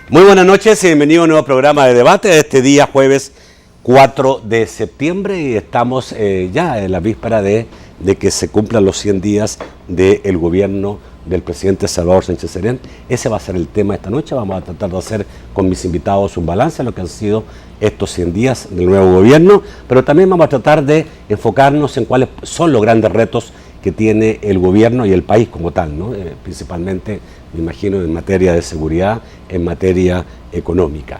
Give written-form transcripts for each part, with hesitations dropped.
Muy buenas noches y bienvenido a un nuevo programa de debate de este día jueves 4 de septiembre y estamos ya en la víspera de que se cumplan los 100 días del gobierno del presidente Salvador Sánchez Serén. Ese va a ser el tema esta noche. Vamos a tratar de hacer con mis invitados un balance de lo que han sido estos 100 días del nuevo gobierno, pero también vamos a tratar de enfocarnos en cuáles son los grandes retos que tiene el gobierno y el país como tal, ¿no? Principalmente, me imagino, en materia de seguridad, en materia económica.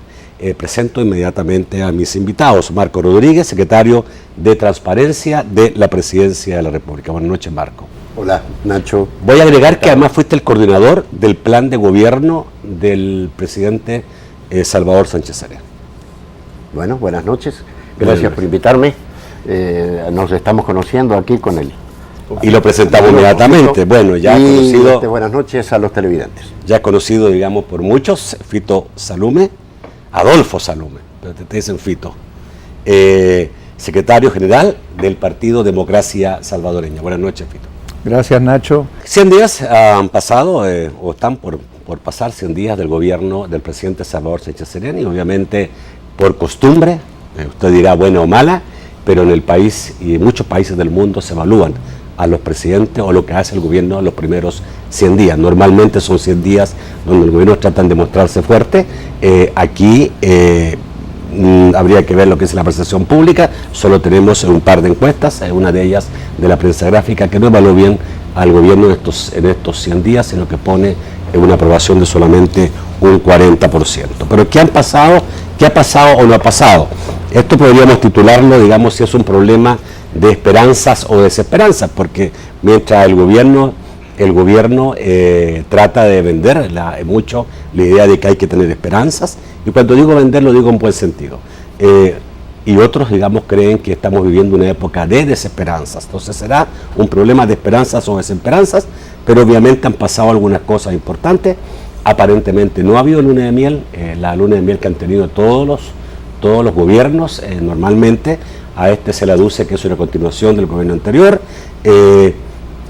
Presento inmediatamente a mis invitados. Marco Rodríguez, secretario de Transparencia de la Presidencia de la República. Buenas noches, Marco. Hola, Nacho. Voy a agregar que además fuiste el coordinador del plan de gobierno del presidente Salvador Sánchez Serén. Bueno, buenas noches. Gracias por invitarme. Nos estamos conociendo aquí con él. Y lo presentamos inmediatamente. Bueno, ya conocido. Buenas noches a los televidentes. Ya conocido, digamos, por muchos, Fito Salume, Adolfo Salume, pero te dicen Fito. Secretario general del Partido Democracia Salvadoreña. Buenas noches, Fito. Gracias, Nacho. 100 días han pasado, o están por pasar 100 días del gobierno del presidente Salvador Sánchez Serén, y obviamente por costumbre, usted dirá buena o mala, pero en el país y en muchos países del mundo se evalúan a los presidentes o lo que hace el gobierno en los primeros 100 días. Normalmente son 100 días donde el gobierno tratan de mostrarse fuerte. Aquí habría que ver lo que es la percepción pública. Solo tenemos un par de encuestas, una de ellas de la prensa gráfica, que no evaluó bien al gobierno en estos 100 días, sino que pone una aprobación de solamente un 40%. Pero ¿qué ha pasado o no ha pasado? Esto podríamos titularlo, digamos, si es un problema de esperanzas o desesperanzas, porque mientras el gobierno trata de vender mucho la idea de que hay que tener esperanzas, y cuando digo vender lo digo en buen sentido, y otros, digamos, creen que estamos viviendo una época de desesperanzas. Entonces será un problema de esperanzas o desesperanzas, pero obviamente han pasado algunas cosas importantes. Aparentemente no ha habido luna de miel, la luna de miel que han tenido todos los gobiernos. Normalmente a este se le aduce que es una continuación del gobierno anterior,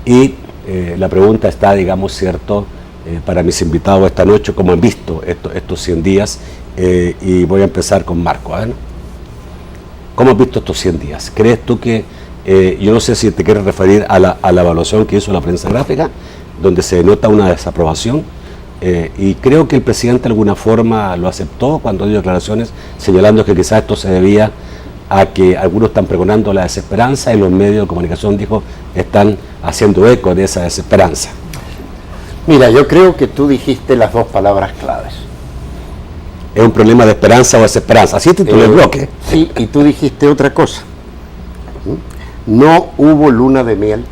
y la pregunta está, digamos, cierto, para mis invitados esta noche, cómo han visto estos 100 días, y voy a empezar con Marco. A ver, ¿cómo has visto estos 100 días? ¿Crees tú que, yo no sé si te quieres referir a la evaluación que hizo la prensa gráfica, donde se denota una desaprobación, y creo que el presidente de alguna forma lo aceptó cuando dio declaraciones señalando que quizás esto se debía a que algunos están pregonando la desesperanza y los medios de comunicación, dijo, están haciendo eco de esa desesperanza? Mira, yo creo que tú dijiste las dos palabras claves. ¿Es un problema de esperanza o desesperanza? Así titulé el bloque. Sí, y tú dijiste otra cosa. No hubo luna de miel,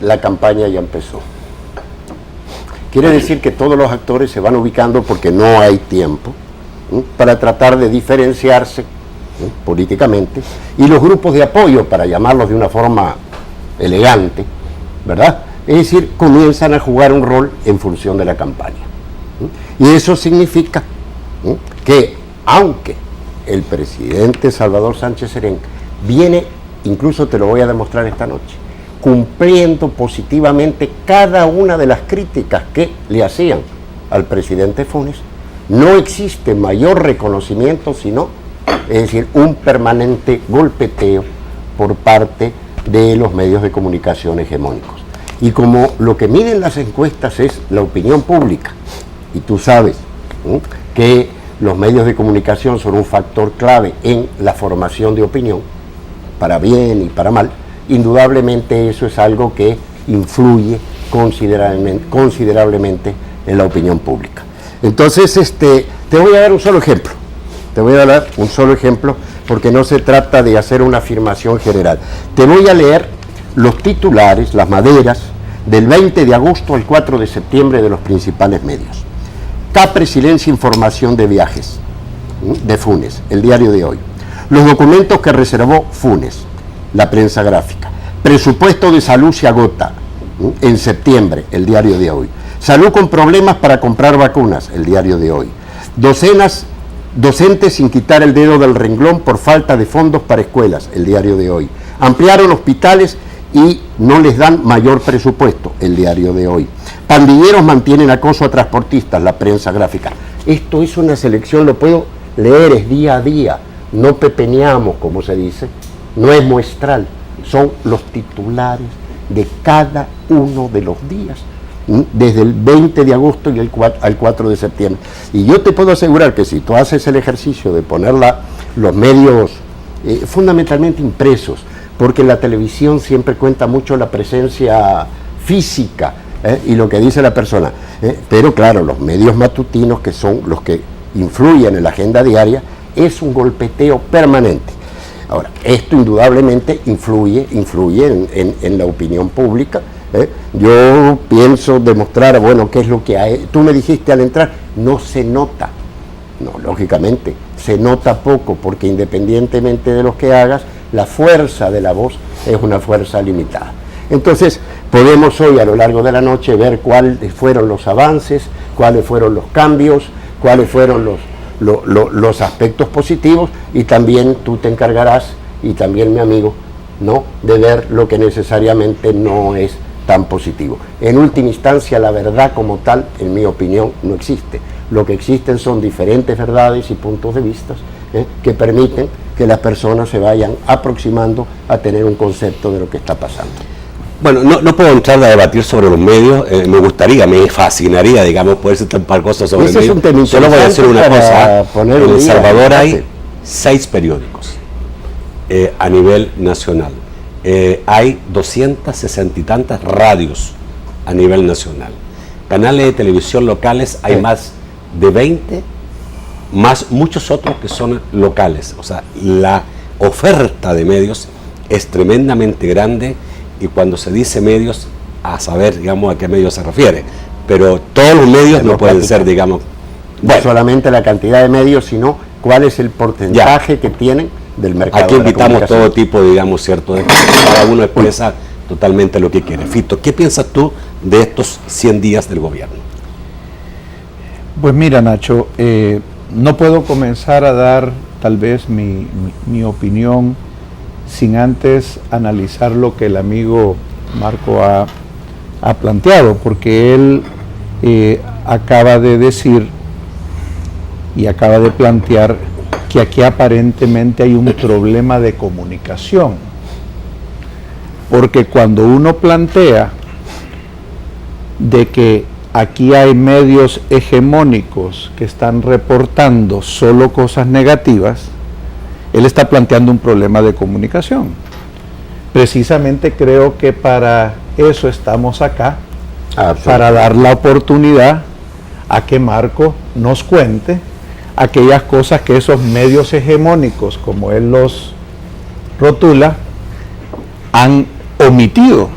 la campaña ya empezó. Quiere decir que todos los actores se van ubicando porque no hay tiempo para tratar de diferenciarse políticamente, y los grupos de apoyo, para llamarlos de una forma elegante, ¿verdad? Es decir, comienzan a jugar un rol en función de la campaña. Y eso significa que, aunque el presidente Salvador Sánchez Serén viene, incluso te lo voy a demostrar esta noche, cumpliendo positivamente cada una de las críticas que le hacían al presidente Funes, no existe mayor reconocimiento sino, es decir, un permanente golpeteo por parte de los medios de comunicación hegemónicos. Y como lo que miden las encuestas es la opinión pública, y tú sabes que los medios de comunicación son un factor clave en la formación de opinión, para bien y para mal, indudablemente eso es algo que influye considerablemente en la opinión pública. Entonces, te voy a dar un solo ejemplo. Te voy a dar un solo ejemplo porque no se trata de hacer una afirmación general. Te voy a leer los titulares, las maderas, del 20 de agosto al 4 de septiembre de los principales medios. Capre silencia información de viajes de Funes, el diario de hoy. Los documentos que reservó Funes, la prensa gráfica. Presupuesto de salud se agota en septiembre, el diario de hoy. Salud con problemas para comprar vacunas, el diario de hoy. Docentes sin quitar el dedo del renglón por falta de fondos para escuelas, el diario de hoy. Ampliaron hospitales y no les dan mayor presupuesto, el diario de hoy. Pandilleros mantienen acoso a transportistas, la prensa gráfica. Esto es una selección, lo puedo leer, es día a día, no pepeneamos, como se dice, no es muestral, son los titulares de cada uno de los días, desde el 20 de agosto y al 4 de septiembre. Y yo te puedo asegurar que si tú haces el ejercicio de poner los medios fundamentalmente impresos, porque la televisión siempre cuenta mucho la presencia física y lo que dice la persona, pero claro, los medios matutinos, que son los que influyen en la agenda diaria, es un golpeteo permanente. Ahora, esto indudablemente influye en la opinión pública. Yo pienso demostrar, bueno, qué es lo que hay. Tú me dijiste al entrar, no se nota. No, lógicamente, se nota poco, porque independientemente de lo que hagas, la fuerza de la voz es una fuerza limitada. Entonces, podemos hoy a lo largo de la noche ver cuáles fueron los avances, cuáles fueron los cambios, cuáles fueron los aspectos positivos, y también tú te encargarás, y también mi amigo, ¿no?, de ver lo que necesariamente no es tan positivo. En última instancia, la verdad como tal, en mi opinión, no existe. Lo que existen son diferentes verdades y puntos de vista que permiten que las personas se vayan aproximando a tener un concepto de lo que está pasando. Bueno, no puedo entrar a debatir sobre los medios, me gustaría, me fascinaría, digamos, poder estampar cosas sobre medios. Solo voy a decir una cosa, en El Salvador hay 6 periódicos a nivel nacional, hay 260 y tantas radios a nivel nacional, canales de televisión locales hay más de 20, más muchos otros que son locales, o sea, la oferta de medios es tremendamente grande. Y cuando se dice medios, a saber, digamos, a qué medios se refiere. Pero todos los medios no pueden ser, digamos... No solamente la cantidad de medios, sino cuál es el porcentaje que tienen del mercado. Aquí invitamos todo tipo, digamos, cierto, de cada uno expresa totalmente lo que quiere. Fito, ¿qué piensas tú de estos 100 días del gobierno? Pues mira, Nacho, no puedo comenzar a dar tal vez mi opinión sin antes analizar lo que el amigo Marco ha planteado, porque él acaba de decir y acaba de plantear que aquí aparentemente hay un problema de comunicación, porque cuando uno plantea de que aquí hay medios hegemónicos que están reportando solo cosas negativas, él está planteando un problema de comunicación. Precisamente creo que para eso estamos acá, para dar la oportunidad a que Marco nos cuente aquellas cosas que esos medios hegemónicos, como él los rotula, han omitido.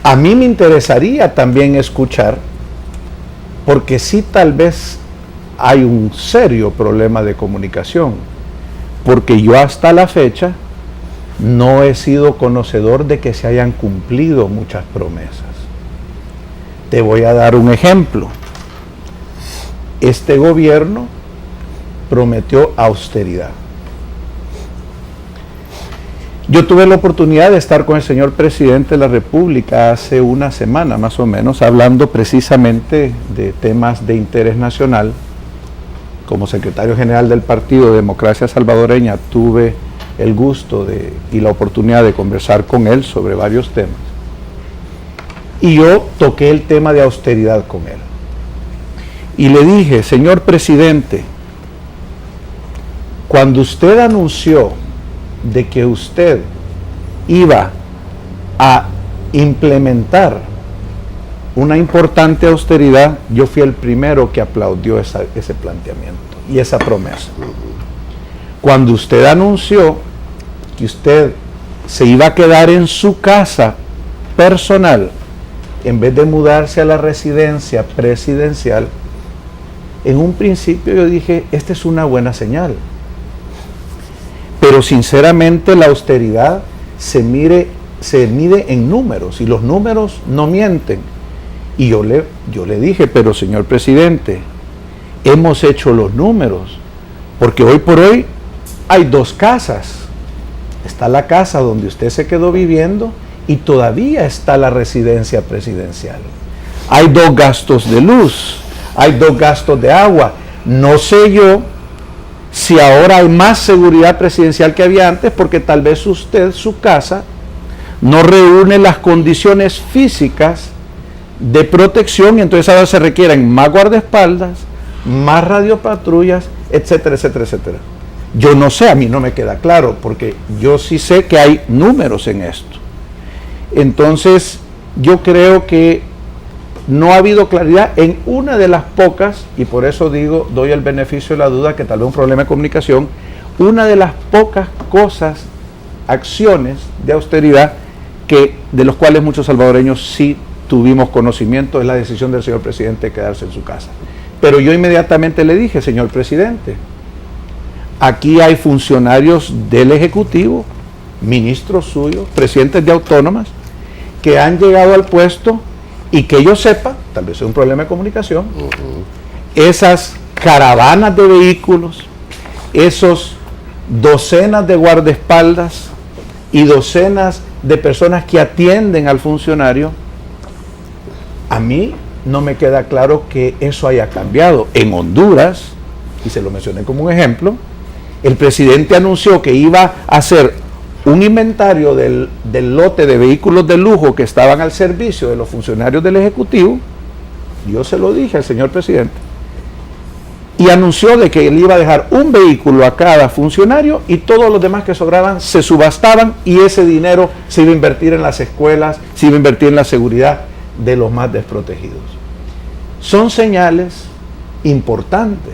A mí me interesaría también escuchar, porque sí, tal vez hay un serio problema de comunicación, porque yo hasta la fecha no he sido conocedor de que se hayan cumplido muchas promesas. Te voy a dar un ejemplo. Este gobierno prometió austeridad. Yo tuve la oportunidad de estar con el señor presidente de la República hace una semana más o menos, hablando precisamente de temas de interés nacional. Como secretario general del Partido Democracia Salvadoreña tuve el gusto y la oportunidad de conversar con él sobre varios temas. Y yo toqué el tema de austeridad con él. Y le dije, señor presidente, cuando usted anunció de que usted iba a implementar una importante austeridad, yo fui el primero que aplaudió ese planteamiento y esa promesa. Cuando usted anunció que usted se iba a quedar en su casa personal en vez de mudarse a la residencia presidencial, en un principio yo dije, esta es una buena señal. Pero sinceramente la austeridad se mide en números, y los números no mienten. Y yo le dije, pero señor presidente, hemos hecho los números, porque hoy por hoy hay 2 casas. Está la casa donde usted se quedó viviendo y todavía está la residencia presidencial. Hay 2 gastos de luz, hay 2 gastos de agua. No sé yo si ahora hay más seguridad presidencial que había antes, porque tal vez usted, su casa, no reúne las condiciones físicas de protección y entonces ahora se requieren más guardaespaldas, más radiopatrullas, etcétera, etcétera, etcétera. Yo no sé, a mí no me queda claro, porque yo sí sé que hay números en esto. Entonces, yo creo que no ha habido claridad en una de las pocas, y por eso digo, doy el beneficio de la duda, que tal vez un problema de comunicación, una de las pocas cosas, acciones de austeridad, de los cuales muchos salvadoreños sí tuvimos conocimiento, es la decisión del señor presidente de quedarse en su casa. Pero yo inmediatamente le dije, señor presidente, aquí hay funcionarios del Ejecutivo, ministros suyos, presidentes de autónomas, que han llegado al puesto y que yo sepa, tal vez sea un problema de comunicación, esas caravanas de vehículos, esos docenas de guardaespaldas y docenas de personas que atienden al funcionario, a mí no me queda claro que eso haya cambiado. En Honduras, y se lo mencioné como un ejemplo, el presidente anunció que iba a hacer un inventario del lote de vehículos de lujo que estaban al servicio de los funcionarios del Ejecutivo. Yo se lo dije al señor presidente. Y anunció de que él iba a dejar un vehículo a cada funcionario y todos los demás que sobraban se subastaban y ese dinero se iba a invertir en las escuelas, se iba a invertir en la seguridad de los más desprotegidos. Son señales importantes.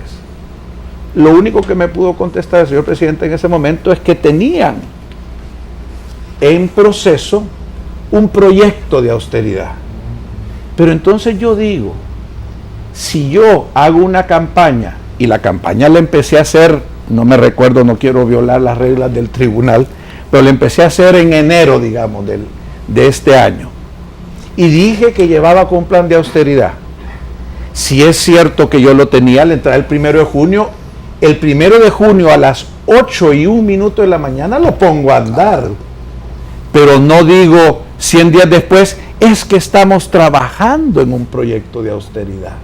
Lo único que me pudo contestar el señor presidente en ese momento es que tenían en proceso un proyecto de austeridad. Pero entonces yo digo, si yo hago una campaña, y la campaña la empecé a hacer, no me recuerdo, no quiero violar las reglas del tribunal, pero la empecé a hacer en enero, digamos, de este año, y dije que llevaba con un plan de austeridad. Si es cierto que yo lo tenía al entrar el 1 de junio, el 1 de junio a las 8:01 de la mañana lo pongo a andar. Pero no digo 100 días después, es que estamos trabajando en un proyecto de austeridad.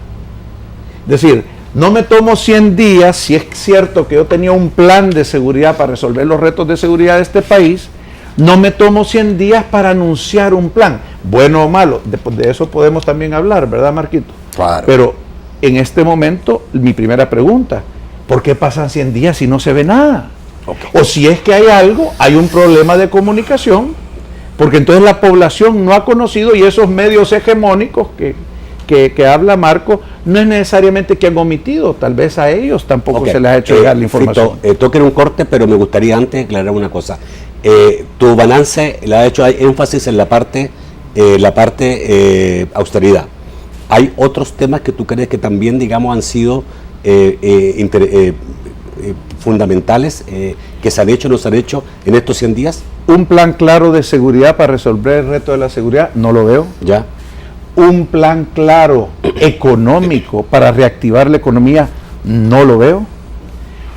Es decir, no me tomo 100 días, si es cierto que yo tenía un plan de seguridad para resolver los retos de seguridad de este país, no me tomo 100 días para anunciar un plan, bueno o malo, de eso podemos también hablar, ¿verdad, Marquito? Claro. Pero en este momento, mi primera pregunta, ¿por qué pasan 100 días si no se ve nada? Okay. O si es que hay algo, hay un problema de comunicación, porque entonces la población no ha conocido y esos medios hegemónicos que habla Marco, no es necesariamente que han omitido, tal vez a ellos tampoco se les ha hecho llegar la información. Fito, toquen un corte, pero me gustaría antes aclarar una cosa. Tu balance le ha hecho énfasis en la parte austeridad. ¿Hay otros temas que tú crees que también, digamos, han sido fundamentales, que se han hecho o no se han hecho en estos 100 días? Un plan claro de seguridad para resolver el reto de la seguridad, no lo veo. Ya. Un plan claro económico para reactivar la economía, no lo veo.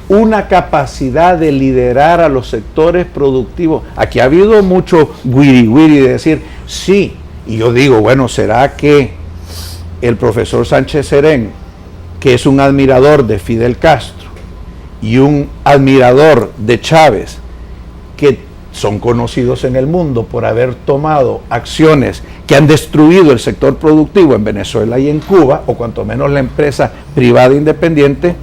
Una capacidad de liderar a los sectores productivos. Aquí ha habido mucho guiri de decir, sí, y yo digo, bueno, ¿será que el profesor Sánchez Serén, que es un admirador de Fidel Castro y un admirador de Chávez, que son conocidos en el mundo por haber tomado acciones que han destruido el sector productivo en Venezuela y en Cuba, o cuanto menos la empresa privada independiente,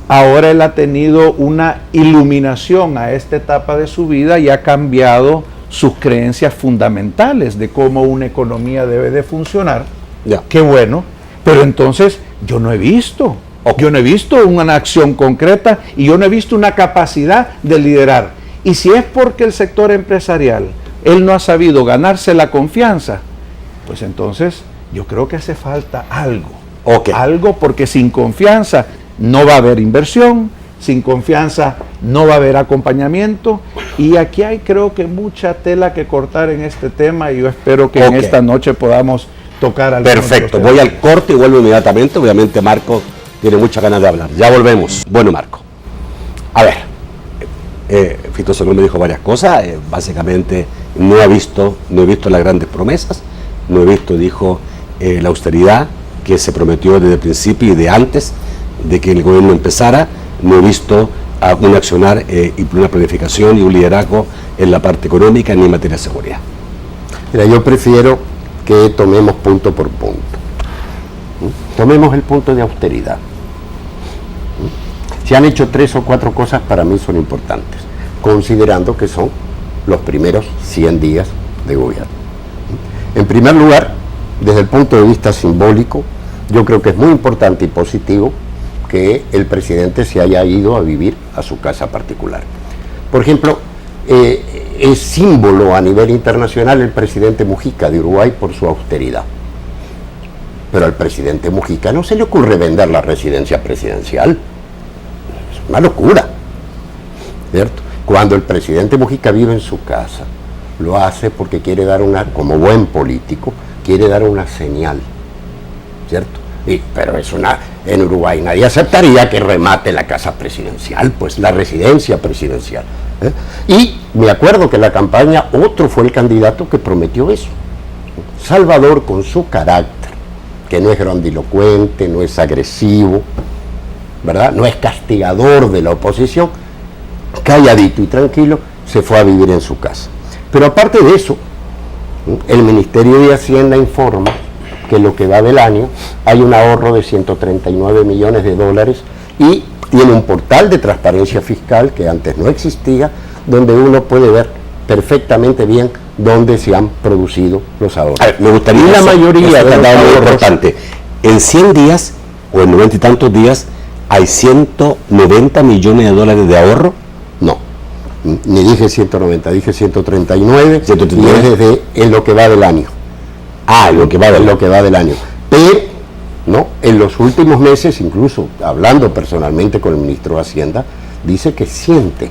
ahora él ha tenido una iluminación a esta etapa de su vida y ha cambiado sus creencias fundamentales de cómo una economía debe de funcionar. Ya. Qué bueno, pero entonces yo no he visto, yo no he visto una acción concreta y yo no he visto una capacidad de liderar. Y si es porque el sector empresarial, él no ha sabido ganarse la confianza, pues entonces yo creo que hace falta algo. Okay. Algo, porque sin confianza no va a haber inversión, sin confianza no va a haber acompañamiento, y aquí hay, creo que, mucha tela que cortar en este tema, y yo espero que en esta noche podamos tocar algo. Perfecto, voy al corte y vuelvo inmediatamente. Obviamente Marco tiene muchas ganas de hablar. Ya volvemos. Bueno, Marco, a ver, Fito Solón me dijo varias cosas. Básicamente no he visto las grandes promesas, no he visto, dijo, la austeridad, que se prometió desde el principio y de antes de que el gobierno empezara. No he visto un accionar y una planificación y un liderazgo en la parte económica ni en materia de seguridad. Mira, yo prefiero que tomemos punto por punto. Tomemos el punto de austeridad. Se han hecho 3 o 4 cosas para mí son importantes, considerando que son los primeros 100 días de gobierno. En primer lugar, desde el punto de vista simbólico, yo creo que es muy importante y positivo que el presidente se haya ido a vivir a su casa particular. Por ejemplo, es símbolo a nivel internacional el presidente Mujica de Uruguay por su austeridad. Pero al presidente Mujica no se le ocurre vender la residencia presidencial. Es una locura, ¿cierto? Cuando el presidente Mujica vive en su casa, lo hace porque quiere dar como buen político, quiere dar una señal, ¿cierto? Pero en Uruguay nadie aceptaría que remate la casa presidencial, pues la residencia presidencial. Y me acuerdo que en la campaña otro fue el candidato que prometió eso. Salvador, con su carácter, que no es grandilocuente, no es agresivo, ¿verdad? No es castigador de la oposición, calladito y tranquilo, se fue a vivir en su casa. Pero aparte de eso, el Ministerio de Hacienda informa que lo que va del año hay un ahorro de 139 millones de dólares y tiene un portal de transparencia fiscal que antes no existía, donde uno puede ver perfectamente bien dónde se han producido los ahorros. A ver, me gustaría la mayoría de los ahorros, importante. En 100 días o en 90 y tantos días hay 190 millones de dólares de ahorro. No, ni dije 190, dije 139, 139. y es desde en lo que va del año. Lo que va del año. Pero, ¿no? En los últimos meses, incluso hablando personalmente con el ministro de Hacienda, dice que siente,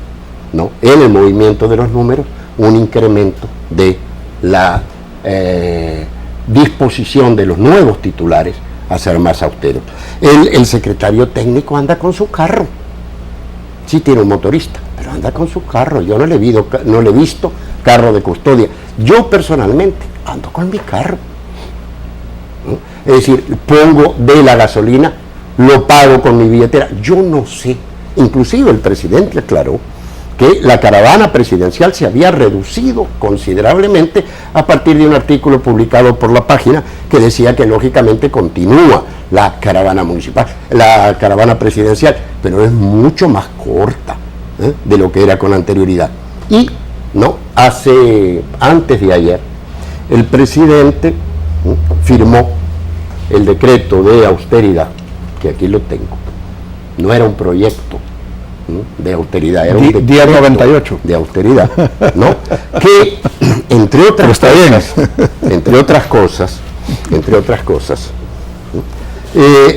¿no?, en el movimiento de los números un incremento de la disposición de los nuevos titulares a ser más austeros. El secretario técnico anda con su carro. Sí tiene un motorista, pero anda con su carro. Yo no le he visto carro de custodia. Yo personalmente ando con mi carro, ¿no? Es decir, pongo de la gasolina, lo pago con mi billetera. Yo no sé, inclusive el presidente aclaró que la caravana presidencial se había reducido considerablemente a partir de un artículo publicado por la página que decía que lógicamente continúa la caravana municipal, la caravana presidencial, pero es mucho más corta de lo que era con anterioridad. Y no, antes de ayer, el presidente firmó el decreto de austeridad, que aquí lo tengo. No era un proyecto de austeridad, era un decreto día 98 de austeridad, ¿no? Que entre otras cosas,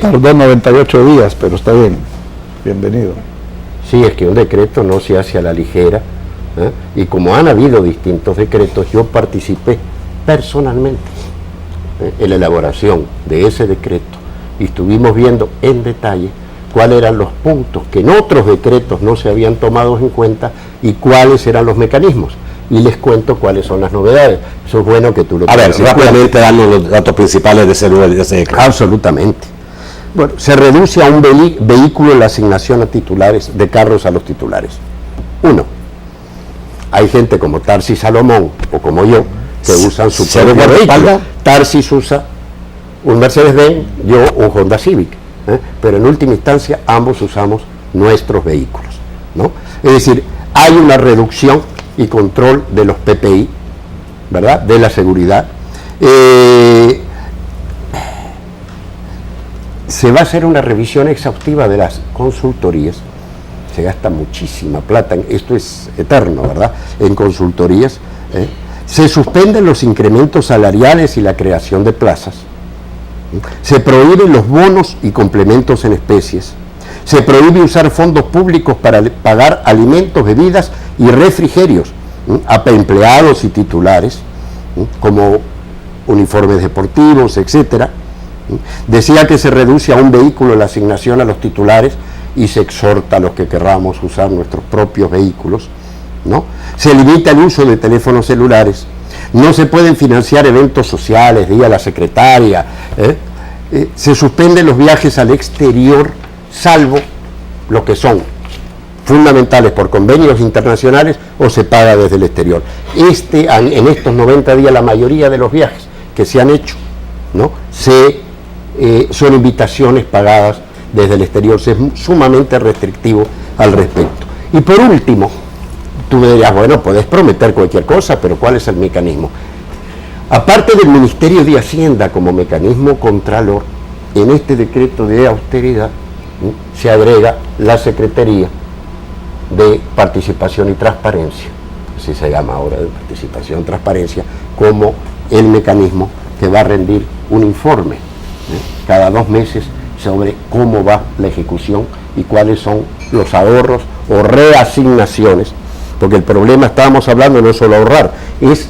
tardó 98 días, pero está bien. Bienvenido. Sí, es que un decreto no se hace a la ligera, y como han habido distintos decretos, yo participé personalmente en la elaboración de ese decreto y estuvimos viendo en detalle cuáles eran los puntos que en otros decretos no se habían tomado en cuenta y cuáles eran los mecanismos. Y les cuento cuáles son las novedades. Eso es bueno que tú lo tengas. A ver, rápidamente darnos los datos principales de ese decreto. Absolutamente. Bueno, se reduce a un vehículo la asignación a titulares, de carros a los titulares. 1. Hay gente como Tarsis Salomón o como yo que usan su propio vehículo. Tarsis usa un Mercedes-Benz, yo un Honda Civic, pero en última instancia ambos usamos nuestros vehículos, ¿no? Es decir, hay una reducción y control de los PPI, ¿verdad?, de la seguridad. Se va a hacer una revisión exhaustiva de las consultorías. Se gasta muchísima plata, esto es eterno, ¿verdad?, en consultorías. Se suspenden los incrementos salariales y la creación de plazas. Se prohíben los bonos y complementos en especies. Se prohíbe usar fondos públicos para pagar alimentos, bebidas y refrigerios a empleados y titulares, como uniformes deportivos, etcétera. Decía que se reduce a un vehículo la asignación a los titulares y se exhorta a los que querramos usar nuestros propios vehículos, ¿no? Se limita el uso de teléfonos celulares. No se pueden financiar eventos sociales, diga la secretaria, se suspenden los viajes al exterior, salvo los que son fundamentales por convenios internacionales o se paga desde el exterior. En estos 90 días la mayoría de los viajes que se han hecho, ¿no?, son invitaciones pagadas desde el exterior. Es sumamente restrictivo al respecto. Y por último, tú me dirías, bueno, puedes prometer cualquier cosa, pero ¿cuál es el mecanismo? Aparte del Ministerio de Hacienda como mecanismo contralor, en este decreto de austeridad, ¿sí?, se agrega la Secretaría de Participación y Transparencia, así se llama ahora, de Participación y Transparencia, como el mecanismo que va a rendir un informe, ¿sí?, cada 2 meses sobre cómo va la ejecución y cuáles son los ahorros o reasignaciones, porque el problema, estábamos hablando, no es solo ahorrar, es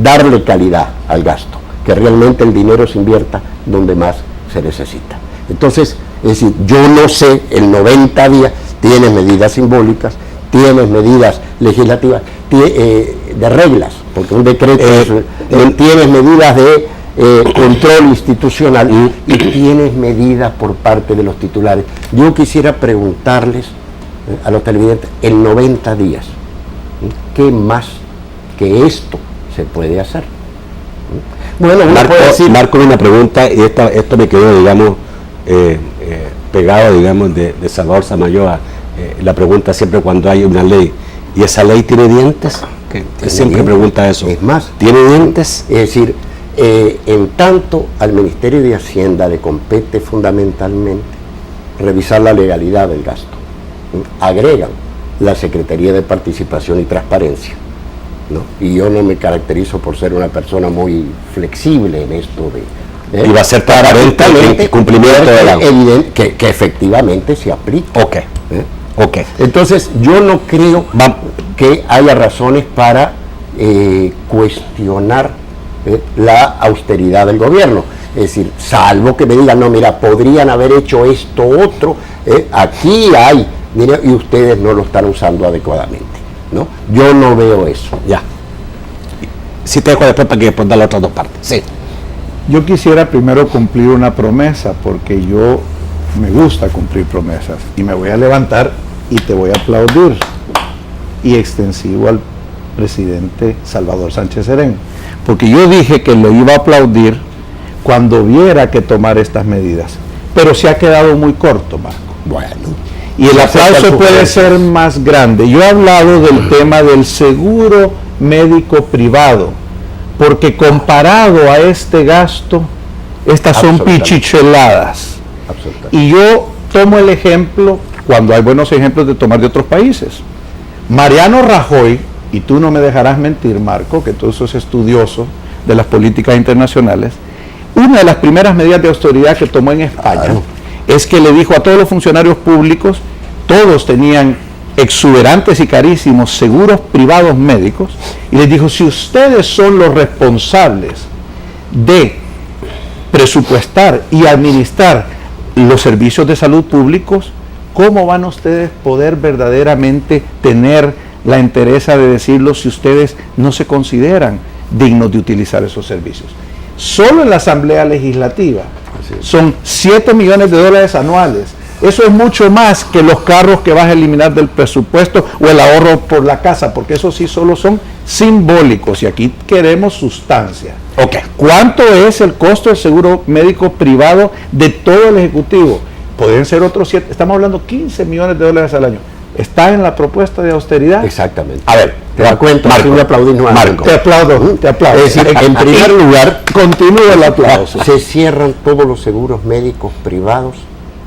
darle calidad al gasto, que realmente el dinero se invierta donde más se necesita. Entonces, es decir, yo no sé, el 90 días tienes medidas simbólicas, tienes medidas legislativas, de reglas, porque un decreto tienes medidas de control institucional y tienes medidas por parte de los titulares. Yo quisiera preguntarles a los televidentes, en 90 días, ¿qué más que esto se puede hacer? Bueno, Marco, una pregunta, y esto me quedó, digamos, pegado, digamos, de Salvador Samayoa. La pregunta siempre cuando hay una ley, ¿y esa ley tiene dientes? Que siempre dientes. Pregunta eso. Es más, ¿tiene dientes? Es decir, en tanto al Ministerio de Hacienda le compete fundamentalmente revisar la legalidad del gasto, agregan la Secretaría de Participación y Transparencia, ¿no? Y yo no me caracterizo por ser una persona muy flexible en esto de... Y va a ser transparente el cumplimiento de la... Evidente que efectivamente se aplica. Ok. Entonces, yo no creo que haya razones para cuestionar la austeridad del gobierno. Es decir, salvo que me digan, no, mira, podrían haber hecho esto otro, aquí hay, mira, y ustedes no lo están usando adecuadamente, ¿no? Yo no veo eso. Ya. Si te dejo después para que después dar las otras 2 partes. Sí. Yo quisiera primero cumplir una promesa, porque yo me gusta cumplir promesas, y me voy a levantar y te voy a aplaudir, y extensivo al presidente Salvador Sánchez Serén, porque yo dije que lo iba a aplaudir cuando viera que tomar estas medidas, pero se ha quedado muy corto, Marco. Bueno. Y el aplauso puede ser más grande. Yo he hablado del tema del seguro médico privado, porque comparado a este gasto, estas son pichicheladas. Y yo tomo el ejemplo, cuando hay buenos ejemplos de tomar de otros países. Mariano Rajoy, y tú no me dejarás mentir, Marco, que tú sos estudioso de las políticas internacionales, una de las primeras medidas de austeridad que tomó en España es que le dijo a todos los funcionarios públicos, todos tenían exuberantes y carísimos seguros privados médicos, y les dijo, si ustedes son los responsables de presupuestar y administrar los servicios de salud públicos, ¿cómo van ustedes poder verdaderamente tener la entereza de decirlo si ustedes no se consideran dignos de utilizar esos servicios? Solo en la Asamblea Legislativa son $7 millones anuales. Eso es mucho más que los carros que vas a eliminar del presupuesto o el ahorro por la casa, porque eso sí solo son simbólicos, y aquí queremos sustancia. ¿Cuánto es el costo del seguro médico privado de todo el Ejecutivo? Podrían ser otros 7, estamos hablando $15 millones al año. ¿Está en la propuesta de austeridad? Exactamente. A ver, te das cuenta, Marco, me aplaudís nuevamente. Te aplaudo. Es decir, en primer lugar, continúa el aplauso. Se cierran todos los seguros médicos privados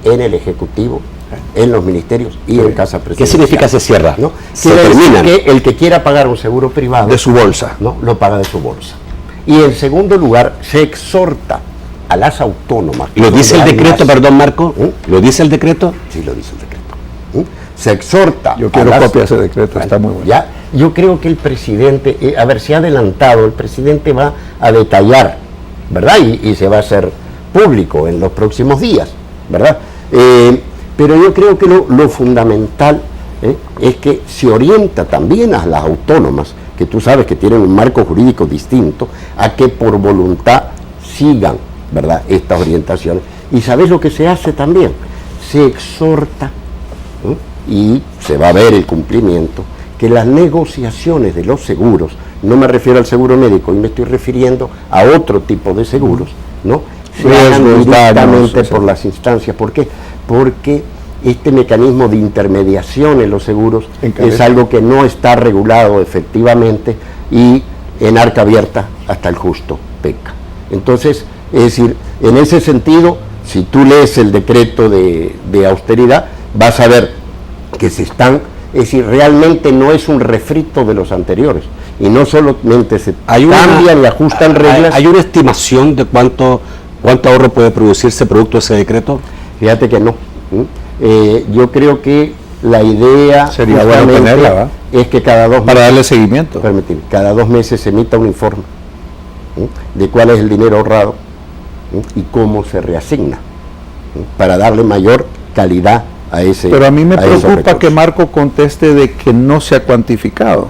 en el Ejecutivo, en los ministerios y en Casa Presidencial. ¿Qué significa se cierra? ¿No? Se Quiere decir terminan. que el que quiera pagar un seguro privado De su bolsa. ¿no? Lo paga de su bolsa. Y en segundo lugar, se exhorta a las autónomas. ¿Lo dice el donde hay decreto, más- perdón, Marco? ¿Lo dice el decreto? Sí, lo dice el decreto. Se exhorta. Yo a quiero las- copia de ese decreto, está muy bueno. Ya, yo creo que el presidente, se ha adelantado, el presidente va a detallar, ¿verdad? Y se va a hacer público en los próximos días, ¿verdad? Pero yo creo que lo fundamental es que se orienta también a las autónomas, que tú sabes que tienen un marco jurídico distinto, a que por voluntad sigan ¿verdad?, estas orientaciones. ¿Y sabes lo que se hace también? Se exhorta, y se va a ver el cumplimiento, que las negociaciones de los seguros, no me refiero al seguro médico, y me estoy refiriendo a otro tipo de seguros, ¿no?, se hagan directamente por las instancias. ¿Por qué? Porque este mecanismo de intermediación en los seguros es algo que no está regulado efectivamente, y en arca abierta hasta el justo peca. Entonces, es decir, en ese sentido, si tú lees el decreto de austeridad, vas a ver que se están, es decir, realmente no es un refrito de los anteriores, y no solamente se cambian y ajustan reglas. ¿Hay una estimación de cuánto ahorro puede producirse producto de ese decreto? Fíjate que no. Yo creo que la idea sería bueno tenerla, ¿va?, es que cada 2 meses, para darle seguimiento. Cada 2 meses se emita un informe de cuál es el dinero ahorrado y cómo se reasigna para darle mayor calidad a ese. Pero a mí me preocupa que Marco conteste de que no se ha cuantificado.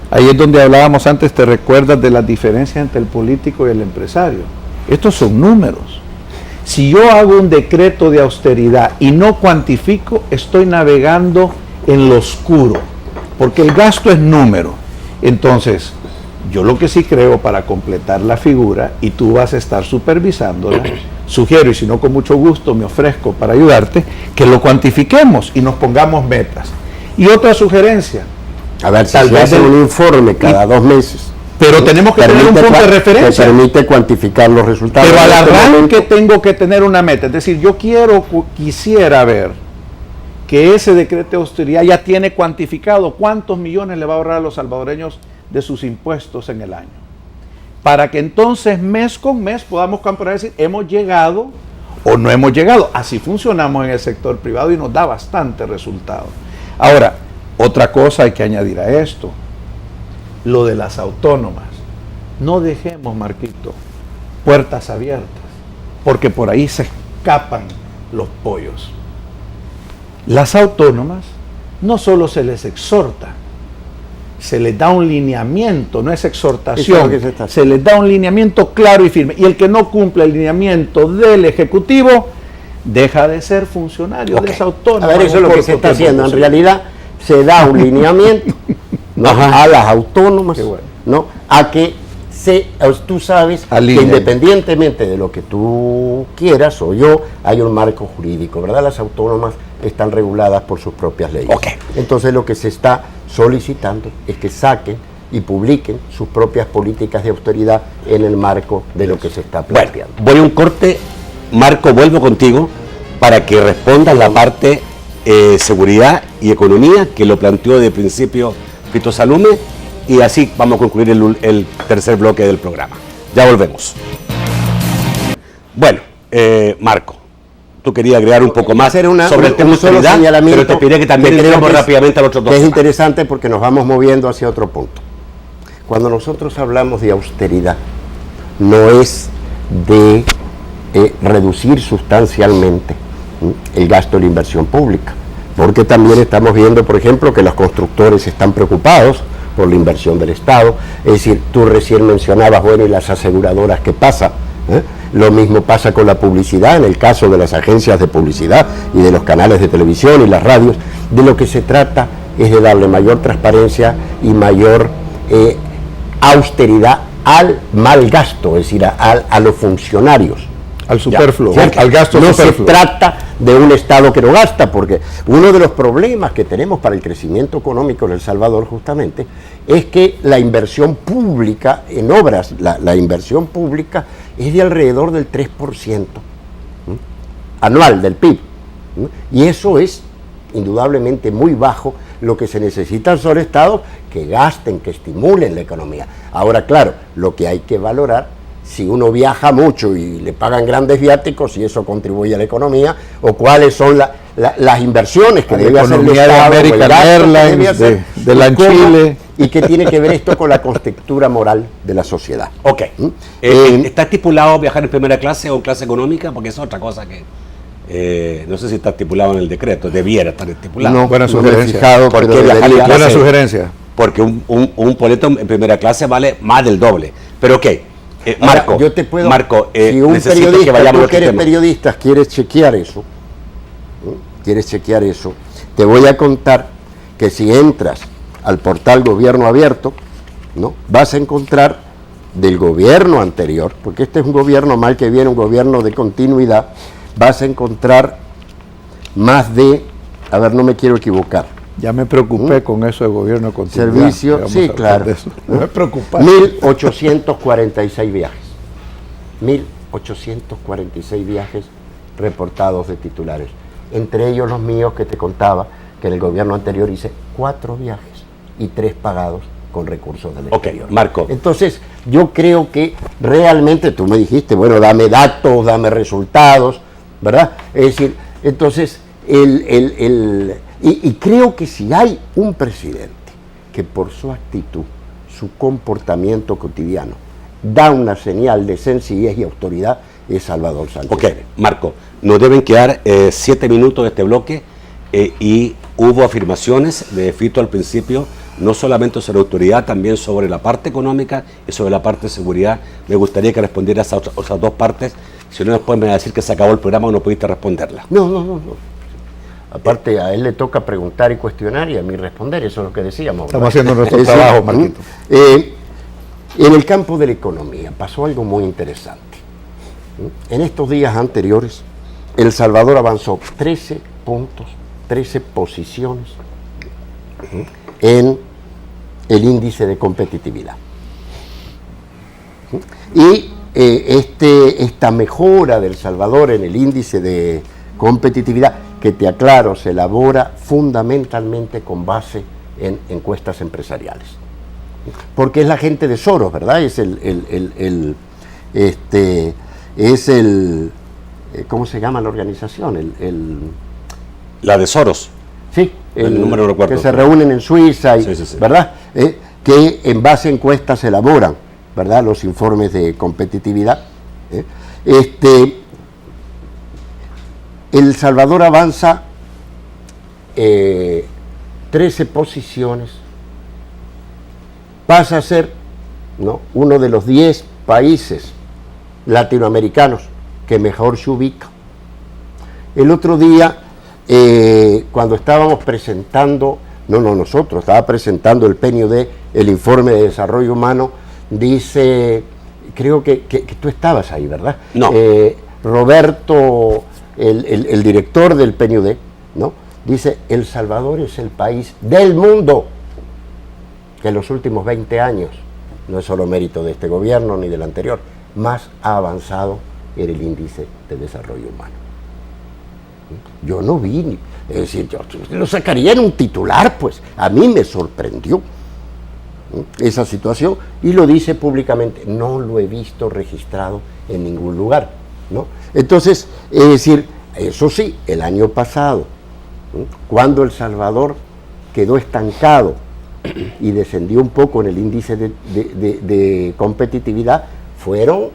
Ahí es donde hablábamos antes, te recuerdas de las diferencias entre el político y el empresario. Estos son números. Si yo hago un decreto de austeridad y no cuantifico, estoy navegando en lo oscuro, porque el gasto es número. Entonces, yo lo que sí creo, para completar la figura, y tú vas a estar supervisándola, sugiero, y si no, con mucho gusto me ofrezco para ayudarte, que lo cuantifiquemos y nos pongamos metas. Y otra sugerencia. A ver, si se hace un informe cada 2 meses. Pero tenemos que tener un punto de referencia. Que permite cuantificar los resultados. Pero al arranque tengo que tener una meta. Es decir, yo quisiera ver que ese decreto de austeridad ya tiene cuantificado cuántos millones le va a ahorrar a los salvadoreños de sus impuestos en el año, para que entonces mes con mes podamos comparar y decir, hemos llegado o no hemos llegado. Así funcionamos en el sector privado y nos da bastante resultado. Ahora, otra cosa hay que añadir a esto, lo de las autónomas. No dejemos, Marquito, puertas abiertas, porque por ahí se escapan los pollos. Las autónomas no solo se les exhorta, se les da un lineamiento, no es exhortación, se les da un lineamiento claro y firme, y el que no cumple el lineamiento del Ejecutivo deja de ser funcionario de esa autónoma. A ver, eso es lo que se está haciendo. En realidad se da un lineamiento, ¿no?, a las autónomas, ¿no?, a que tú sabes que independientemente de lo que tú quieras o yo, hay un marco jurídico, ¿verdad? Las autónomas están reguladas por sus propias leyes. Entonces lo que se está solicitando es que saquen y publiquen sus propias políticas de austeridad en el marco de lo que se está planteando. Bueno, voy a un corte. Marco, vuelvo contigo para que respondas la parte seguridad y economía, que lo planteó de principio Fito Salume, y así vamos a concluir el tercer bloque del programa. Ya volvemos. Bueno, Marco, tú querías agregar un poco más sobre el tema de austeridad, pero te pide que también entremos rápidamente a los otros dos. Es interesante porque nos vamos moviendo hacia otro punto. Cuando nosotros hablamos de austeridad, no es de reducir sustancialmente el gasto de la inversión pública, porque también estamos viendo, por ejemplo, que los constructores están preocupados por la inversión del Estado. Es decir, tú recién mencionabas, bueno, y las aseguradoras, ¿qué pasa? Lo mismo pasa con la publicidad, en el caso de las agencias de publicidad y de los canales de televisión y las radios. De lo que se trata es de darle mayor transparencia y mayor austeridad al mal gasto, es decir, a los funcionarios. Al superfluo, al gasto no superfluo. Se trata de un Estado que no gasta, porque uno de los problemas que tenemos para el crecimiento económico en El Salvador justamente es que la inversión pública en obras, la inversión pública es de alrededor del 3% anual del PIB, y eso es indudablemente muy bajo. Lo que se necesitan son estados que gasten, que estimulen la economía. Ahora, claro, lo que hay que valorar, si uno viaja mucho y le pagan grandes viáticos, y eso contribuye a la economía, o cuáles son las inversiones que debe hacer el Estado, de American Airlines, de la Chile, y que tiene que ver esto con la contextura moral de la sociedad. ¿Está estipulado viajar en primera clase o en clase económica? Porque es otra cosa que no sé si está estipulado en el decreto, debiera estar estipulado. No, buena sugerencia. Buena sugerencia. Porque un boleto en primera clase vale más del doble. Pero Marco, ahora, yo te puedo, Marco, si un necesito periodista, que vayamos tú a que otro eres tema. periodista, quieres chequear eso, te voy a contar que si entras al portal Gobierno Abierto, ¿no?, vas a encontrar del gobierno anterior, porque este es un gobierno mal que viene, un gobierno de continuidad, vas a encontrar más de, a ver, no me quiero equivocar, Ya me preocupé con eso de gobierno de continuidad. servicio, Vamos sí, a hablar claro, de eso. Me preocupa. 1846 viajes, 1846 viajes reportados de titulares, entre ellos los míos que te contaba, que en el gobierno anterior hice 4 viajes y 3 pagados con recursos del exterior. Marco. Entonces, yo creo que realmente, tú me dijiste, bueno, dame datos, dame resultados, ¿verdad? Es decir, entonces, y creo que si hay un presidente que por su actitud, su comportamiento cotidiano, da una señal de sencillez y autoridad, es Salvador Sánchez. Ok, Marco, nos deben quedar 7 minutos de este bloque y hubo afirmaciones de Fito al principio, no solamente sobre autoridad, también sobre la parte económica y sobre la parte de seguridad. Me gustaría que respondieras a esas dos partes, si no después me va a decir que se acabó el programa o no pudiste responderla. No. Aparte, a él le toca preguntar y cuestionar y a mí responder, eso es lo que decíamos. Estamos haciendo nuestro trabajo, Marquito. En el campo de la economía pasó algo muy interesante. En estos días anteriores, El Salvador avanzó 13 puntos, 13 posiciones en el índice de competitividad. Y esta mejora del Salvador en el índice de competitividad, que te aclaro, se elabora fundamentalmente con base en encuestas empresariales. Porque es la gente de Soros, ¿verdad? Es ¿cómo se llama la organización? La de Soros. Sí, el número no recuerdo. Que se reúnen en Suiza, y, Sí. ¿verdad? Que en base a encuestas se elaboran, ¿verdad?, los informes de competitividad. El Salvador avanza 13 posiciones, pasa a ser, ¿no?, uno de los 10 países latinoamericanos que mejor se ubica. El otro día, cuando estábamos presentando, estaba presentando el PNUD, el informe de desarrollo humano, dice, creo que tú estabas ahí, ¿verdad? No. Roberto, el director del PNUD, ¿no?, dice, El Salvador es el país del mundo que en los últimos 20 años, no es solo mérito de este gobierno ni del anterior, más ha avanzado en el índice de desarrollo humano. Yo no vi, es decir, yo lo sacaría en un titular, pues a mí me sorprendió esa situación y lo dice públicamente, no lo he visto registrado en ningún lugar, ¿no? Entonces, es decir, eso sí, el año pasado, cuando El Salvador quedó estancado y descendió un poco en el índice de competitividad, fueron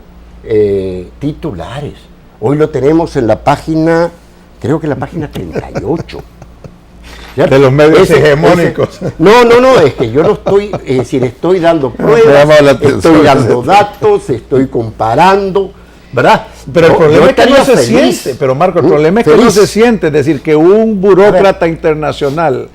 titulares. Hoy lo tenemos en la página, creo que la página 38. ¿Cierto? De los medios hegemónicos. No, es que yo no estoy, es decir, estoy dando pruebas, estoy dando datos, estoy comparando, ¿verdad? Pero el problema es que no se feliz. siente, pero Marco, el problema es que no se siente, es decir, que un burócrata internacional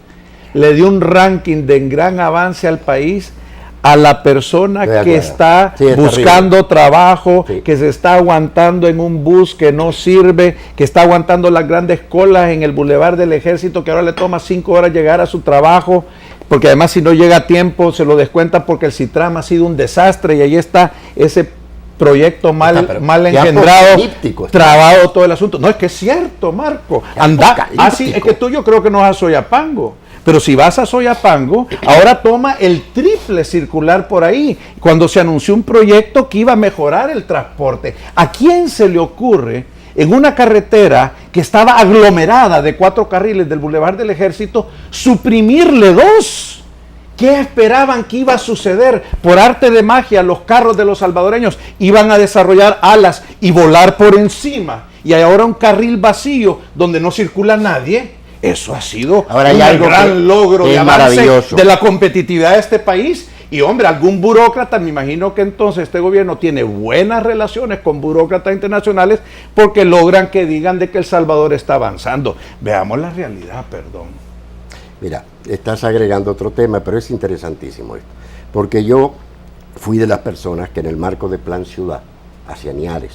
le dio un ranking de gran avance al país a la persona que está buscando trabajo, que se está aguantando en un bus que no sirve, que está aguantando las grandes colas en el Boulevard del Ejército, que ahora le toma 5 horas llegar a su trabajo, porque además si no llega a tiempo se lo descuentan porque el Citram ha sido un desastre y ahí está ese proyecto mal engendrado, trabado todo el asunto. No, es que es cierto, Marco. Anda, así es que tú yo creo que no vas a Soyapango. Pero si vas a Soyapango, ahora toma el triple circular por ahí, cuando se anunció un proyecto que iba a mejorar el transporte. ¿A quién se le ocurre en una carretera que estaba aglomerada de 4 carriles del Boulevard del Ejército, suprimirle 2? ¿Qué esperaban que iba a suceder? Por arte de magia, los carros de los salvadoreños iban a desarrollar alas y volar por encima. Y hay ahora un carril vacío donde no circula nadie. Eso ha sido un gran logro de avance de la competitividad de este país. Y hombre, algún burócrata, me imagino que entonces este gobierno tiene buenas relaciones con burócratas internacionales porque logran que digan de que El Salvador está avanzando. Veamos la realidad, perdón. Mira, estás agregando otro tema, pero es interesantísimo esto. Porque yo fui de las personas que en el marco de Plan Ciudad, hacia Añares,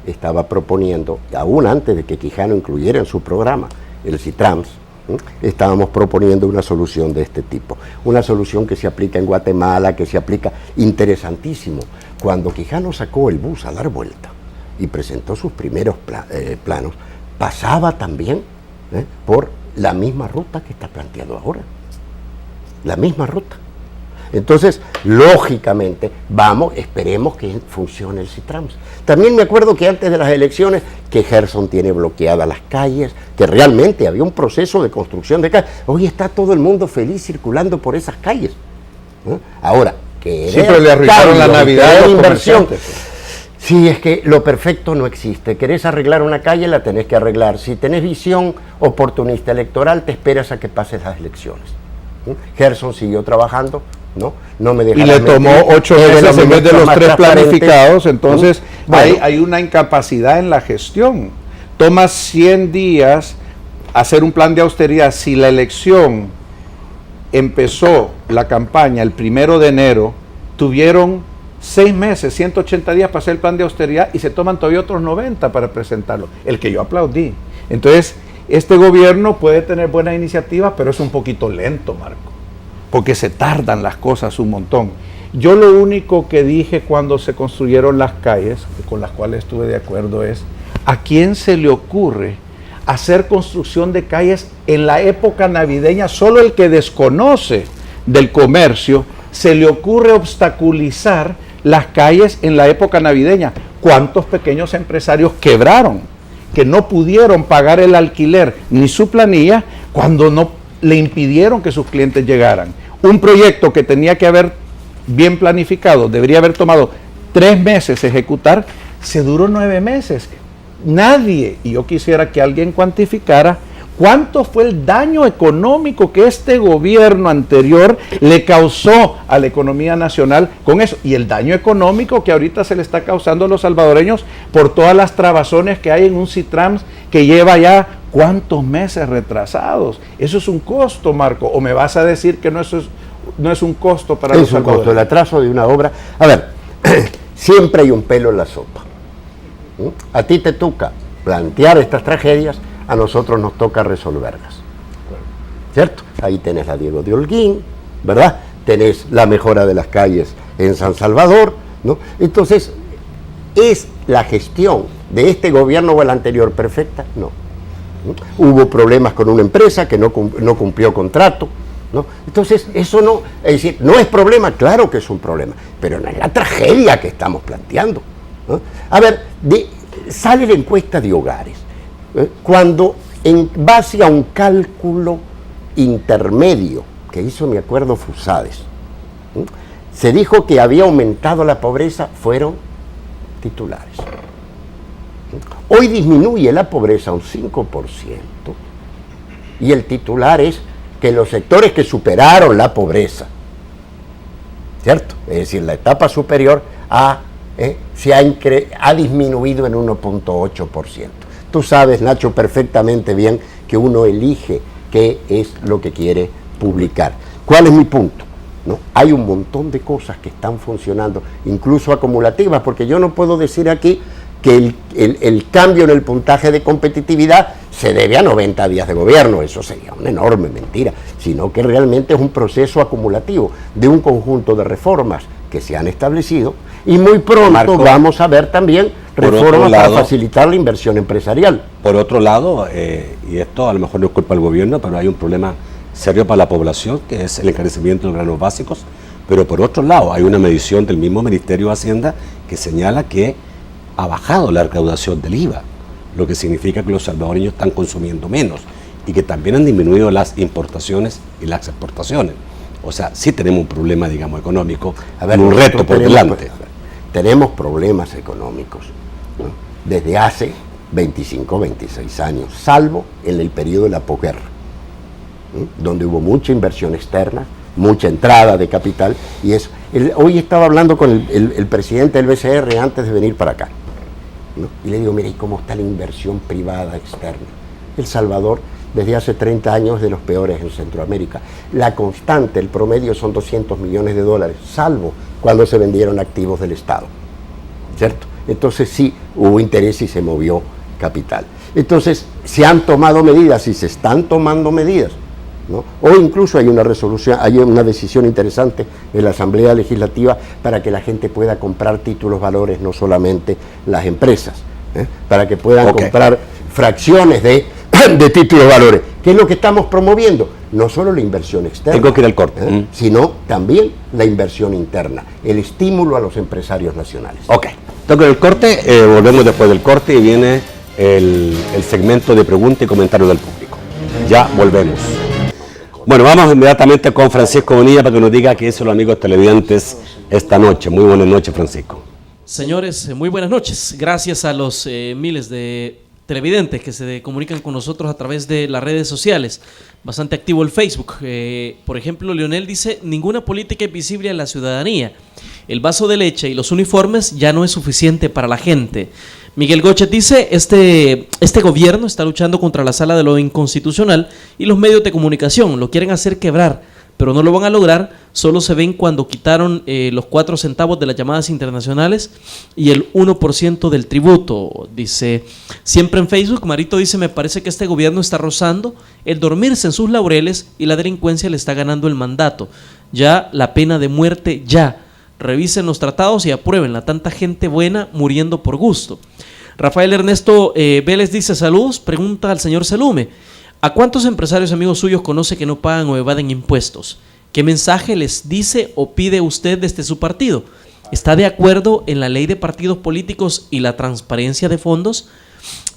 estaba proponiendo, aún antes de que Quijano incluyera en su programa el CITRAMS, estábamos proponiendo una solución de este tipo. Una solución que se aplica en Guatemala, que se aplica interesantísimo. Cuando Quijano sacó el bus a dar vuelta y presentó sus primeros planos, pasaba también por la misma ruta que está planteado ahora. La misma ruta. Entonces, lógicamente, esperemos que funcione el CITRAMS. También me acuerdo que antes de las elecciones, que Gerson tiene bloqueadas las calles, que realmente había un proceso de construcción de calles. Hoy está todo el mundo feliz circulando por esas calles. Ahora, que siempre le arruinaron la Navidad a los inversión. comerciantes. Sí, es que lo perfecto no existe. Querés arreglar una calle, la tenés que arreglar. Si tenés visión oportunista electoral, te esperas a que pases las elecciones. Gerson siguió trabajando. No me y le tomó 8 meses en vez de los 3 planificados, entonces bueno, hay una incapacidad en la gestión. Toma 100 días hacer un plan de austeridad. Si la elección empezó la campaña el 1 de enero, tuvieron 6 meses, 180 días para hacer el plan de austeridad y se toman todavía otros 90 para presentarlo, el que yo aplaudí. Entonces, este gobierno puede tener buenas iniciativas, pero es un poquito lento, Marco, porque se tardan las cosas un montón. Yo lo único que dije cuando se construyeron las calles, con las cuales estuve de acuerdo, es ¿a quién se le ocurre hacer construcción de calles en la época navideña? Solo el que desconoce del comercio se le ocurre obstaculizar las calles en la época navideña. ¿Cuántos pequeños empresarios quebraron, que no pudieron pagar el alquiler ni su planilla cuando no le impidieron que sus clientes llegaran? Un proyecto que tenía que haber bien planificado, debería haber tomado 3 meses ejecutar, se duró 9 meses. Nadie, y yo quisiera que alguien cuantificara cuánto fue el daño económico que este gobierno anterior le causó a la economía nacional con eso, y el daño económico que ahorita se le está causando a los salvadoreños por todas las trabazones que hay en un CITRAMS que lleva ya ¿cuántos meses retrasados? Eso es un costo, Marco, o me vas a decir que no es un costo para los salvadoreños. Es un costo, el atraso de una obra. A ver, siempre hay un pelo en la sopa. A ti te toca plantear estas tragedias, a nosotros nos toca resolverlas. ¿Cierto? Ahí tenés la Diego de Holguín, ¿verdad? Tenés la mejora de las calles en San Salvador, ¿no? Entonces, ¿es la gestión de este gobierno o el anterior perfecta? No. Hubo problemas con una empresa que no cumplió contrato, ¿no? Entonces, eso no, es decir, no es problema, claro que es un problema, pero no es la tragedia que estamos planteando, ¿no? A ver, sale la encuesta de hogares, cuando en base a un cálculo intermedio que hizo, me acuerdo, Fusades, se dijo que había aumentado la pobreza, fueron titulares. Hoy disminuye la pobreza un 5% y el titular es que los sectores que superaron la pobreza, ¿cierto? Es decir, la etapa superior ha disminuido en 1.8%. Tú sabes, Nacho, perfectamente bien que uno elige qué es lo que quiere publicar. ¿Cuál es mi punto? ¿No? Hay un montón de cosas que están funcionando, incluso acumulativas, porque yo no puedo decir aquí que el cambio en el puntaje de competitividad se debe a 90 días de gobierno, eso sería una enorme mentira, sino que realmente es un proceso acumulativo de un conjunto de reformas que se han establecido y muy pronto, Marco, vamos a ver también reformas para facilitar la inversión empresarial. Por otro lado, y esto a lo mejor no es culpa del gobierno, pero hay un problema serio para la población, que es el encarecimiento de los granos básicos, pero por otro lado hay una medición del mismo Ministerio de Hacienda que señala que ha bajado la recaudación del IVA, lo que significa que los salvadoreños están consumiendo menos y que también han disminuido las importaciones y las exportaciones. O sea, sí tenemos un problema, digamos, económico, un reto por delante. Tenemos problemas económicos, ¿no? Desde hace 25, 26 años, salvo en el periodo de la posguerra, ¿no? Donde hubo mucha inversión externa, mucha entrada de capital y eso. Hoy estaba hablando con el presidente del BCR antes de venir para acá, ¿no? Y le digo, mira, ¿y cómo está la inversión privada externa? El Salvador, desde hace 30 años, es de los peores en Centroamérica. La constante, el promedio son $200 millones, salvo cuando se vendieron activos del Estado, ¿cierto? Entonces sí, hubo interés y se movió capital. Entonces, se han tomado medidas y se están tomando medidas, ¿no? O incluso hay una resolución, hay una decisión interesante de la Asamblea Legislativa para que la gente pueda comprar títulos valores, no solamente las empresas, para que puedan comprar fracciones de títulos valores, que es lo que estamos promoviendo, no solo la inversión externa, tengo que ir al corte, sino también la inversión interna, el estímulo a los empresarios nacionales. Ok, tengo que ir al corte, volvemos después del corte y viene el segmento de preguntas y comentarios del público. Ya volvemos. Bueno, vamos inmediatamente con Francisco Bonilla para que nos diga qué dicen los amigos televidentes esta noche. Muy buenas noches, Francisco. Señores, muy buenas noches. Gracias a los miles de televidentes que se comunican con nosotros a través de las redes sociales. Bastante activo el Facebook. Por ejemplo, Leonel dice, ninguna política es visible a la ciudadanía. El vaso de leche y los uniformes ya no es suficiente para la gente. Miguel Gochet dice, este gobierno está luchando contra la sala de lo inconstitucional y los medios de comunicación lo quieren hacer quebrar, pero no lo van a lograr, solo se ven cuando quitaron los 4 centavos de las llamadas internacionales y el 1% del tributo. Dice, siempre en Facebook, Marito dice, me parece que este gobierno está rozando el dormirse en sus laureles y la delincuencia le está ganando el mandato. Ya la pena de muerte, ya. Revisen los tratados y apruébenla, tanta gente buena muriendo por gusto. Rafael Ernesto Vélez dice, saludos, pregunta al señor Salume, ¿a cuántos empresarios amigos suyos conoce que no pagan o evaden impuestos? ¿Qué mensaje les dice o pide usted desde su partido? ¿Está de acuerdo en la ley de partidos políticos y la transparencia de fondos?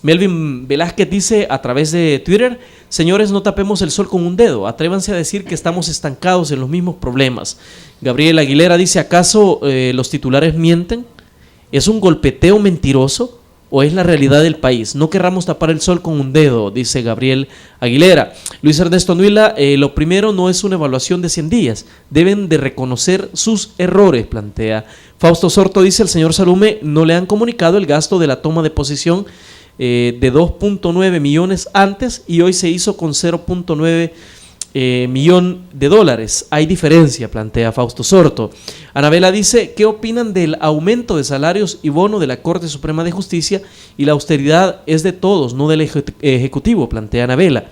Melvin Velázquez dice a través de Twitter, señores, no tapemos el sol con un dedo, atrévanse a decir que estamos estancados en los mismos problemas. Gabriel Aguilera dice, ¿acaso los titulares mienten? ¿Es un golpeteo mentiroso o es la realidad del país? No querramos tapar el sol con un dedo, dice Gabriel Aguilera. Luis Ernesto Nuila, lo primero no es una evaluación de 100 días, deben de reconocer sus errores, plantea. Fausto Sorto dice, el señor Salume no le han comunicado el gasto de la toma de posesión de 2.9 millones antes y hoy se hizo con 0.9 millón de dólares. Hay diferencia, plantea Fausto Sorto. Anabela dice, ¿qué opinan del aumento de salarios y bono de la Corte Suprema de Justicia? Y la austeridad es de todos, no del Ejecutivo, plantea Anabela.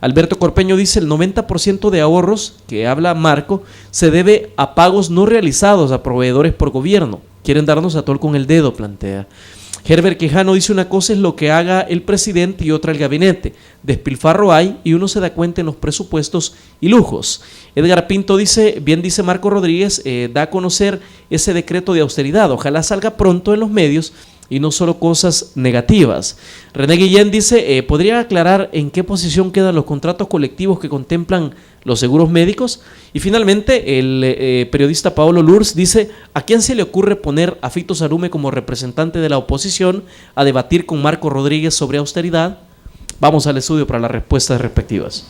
Alberto Corpeño dice, el 90% de ahorros que habla Marco se debe a pagos no realizados a proveedores por gobierno. Quieren darnos a tol con el dedo, plantea. Herbert Quijano dice, una cosa es lo que haga el presidente y otra el gabinete. Despilfarro hay y uno se da cuenta en los presupuestos y lujos. Edgar Pinto dice, bien dice Marco Rodríguez, da a conocer ese decreto de austeridad. Ojalá salga pronto en los medios y no solo cosas negativas. René Guillén dice, ¿podría aclarar en qué posición quedan los contratos colectivos que contemplan los seguros médicos? Y finalmente, el periodista Paolo Lurs dice, ¿a quién se le ocurre poner a Fito Salume como representante de la oposición a debatir con Marco Rodríguez sobre austeridad? Vamos al estudio para las respuestas respectivas.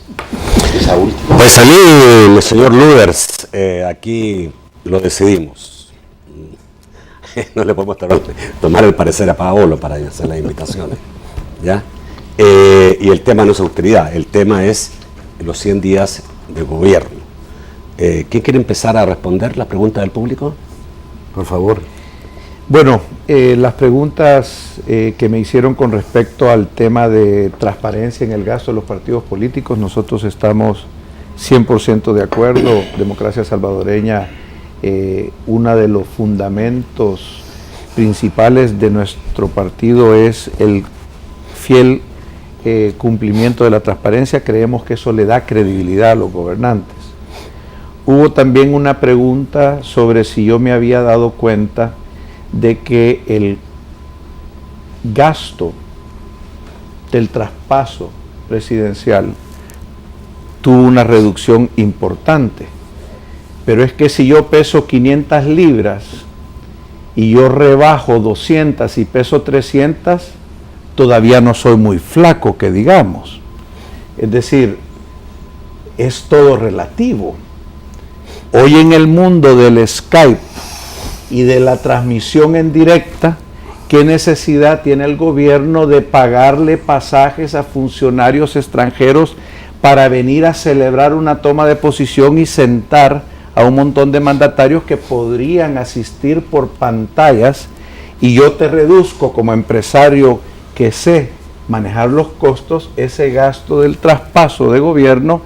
Pues a mí, señor Lurs, aquí lo decidimos. No le podemos tomar el parecer a Paolo para hacer las invitaciones, ¿ya? Y el tema no es austeridad, el tema es los 100 días de gobierno. ¿Quién quiere empezar a responder las preguntas del público? Por favor. Bueno, las preguntas que me hicieron con respecto al tema de transparencia en el gasto de los partidos políticos, nosotros estamos 100% de acuerdo. Democracia Salvadoreña, uno de los fundamentos principales de nuestro partido es el fiel cumplimiento de la transparencia. Creemos que eso le da credibilidad a los gobernantes. Hubo también una pregunta sobre si yo me había dado cuenta de que el gasto del traspaso presidencial tuvo una reducción importante. Pero es que si yo peso 500 libras y yo rebajo 200 y peso 300, todavía no soy muy flaco, que digamos. Es decir, es todo relativo. Hoy en el mundo del Skype y de la transmisión en directa, ¿qué necesidad tiene el gobierno de pagarle pasajes a funcionarios extranjeros para venir a celebrar una toma de posición y sentar a un montón de mandatarios que podrían asistir por pantallas? Y yo te reduzco como empresario que sé manejar los costos, ese gasto del traspaso de gobierno,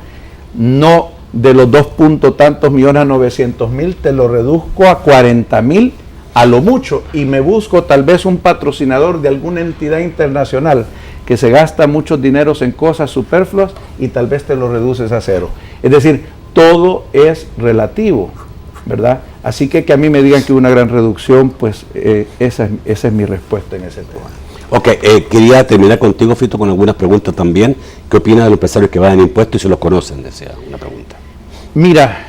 no de los 2.tantos millones a 900.000, te lo reduzco a 40.000 a lo mucho, y me busco tal vez un patrocinador de alguna entidad internacional que se gasta muchos dineros en cosas superfluas y tal vez te lo reduces a cero. Es decir, todo es relativo, ¿verdad? Así que a mí me digan que una gran reducción, pues esa es mi respuesta en ese tema. Ok, quería terminar contigo, Fito, con algunas preguntas también. ¿Qué opinas de los empresarios que van en impuestos y si los conocen? Desea una pregunta. Mira,